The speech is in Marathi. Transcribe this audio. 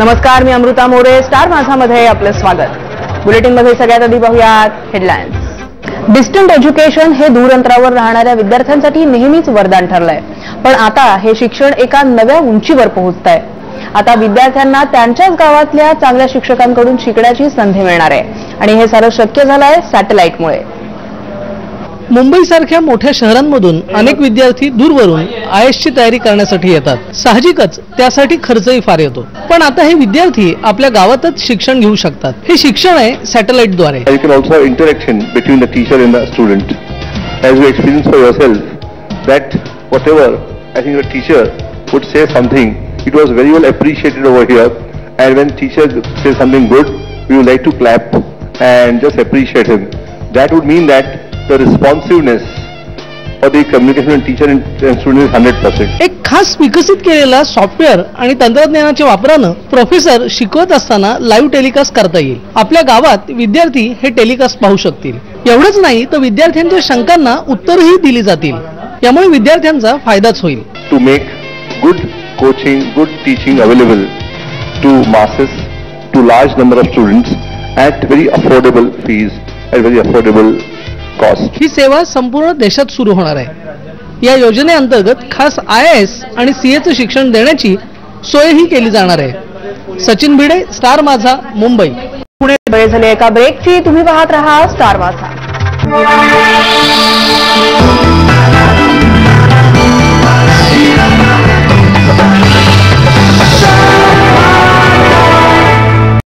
नमस्कार, मी अमृता मोरे. स्टार माझामध्ये आपलं स्वागत. बुलेटिनमध्ये सगळ्यात आधी पाहूयात हेडलाईन्स. डिस्टंट एज्युकेशन हे दूर अंतरावर राहणाऱ्या विद्यार्थ्यांसाठी नेहमीच वरदान ठरलंय, पण आता हे शिक्षण एका नव्या उंचीवर पोहोचतंय. आता विद्यार्थ्यांना त्यांच्याच गावातल्या चांगल्या शिक्षकांकडून शिकण्याची संधी मिळणार आहे आणि हे सारं शक्य झालंय सॅटेलाइटमुळे. मुंबईसारख्या मोठ्या शहरांमधून अनेक विद्यार्थी दूरवरून आयएसची तयारी करण्यासाठी येतात. साहजिकच त्यासाठी खर्चही फार येतो, पण आता हे विद्यार्थी आपल्या गावातच शिक्षण घेऊ शकतात. हे शिक्षण आहे सॅटेलाइटद्वारे. You can also have interaction between the teacher and the student. As you experience for yourself that whatever I think the teacher would say something, it was very well appreciated over here, and when teacher says something good, we would like to clap and just appreciate him. That would mean that the responsiveness for the communication between teacher and student is 100%. एक खास विकसित केलेला सॉफ्टवेअर आणि तंत्रज्ञानाच्या वापरानं प्रोफेसर शिकवत असताना लाईव्ह टेलिकास्ट करता येईल. आपल्या गावात विद्यार्थी हे टेलिकास्ट पाहू शकतील. एवढंच नाही तर विद्यार्थ्यांच्या शंकांना उत्तरही दिली जातील. यामुळे विद्यार्थ्यांचा फायदाच होईल. To make good coaching, good teaching available to masses, to large number of students at very affordable fees, at very affordable cost. ही सेवा संपूर्ण देशात सुरू होणार आहे. या योजनेअंतर्गत खास IAS आणि CA शिक्षण देण्याची सोयही केली जाणार आहे. सचिन भिडे, स्टार माझा, मुंबई. पुणे वेळ झाली एका ब्रेकची. तुम्ही पाहत रहा स्टार माझा.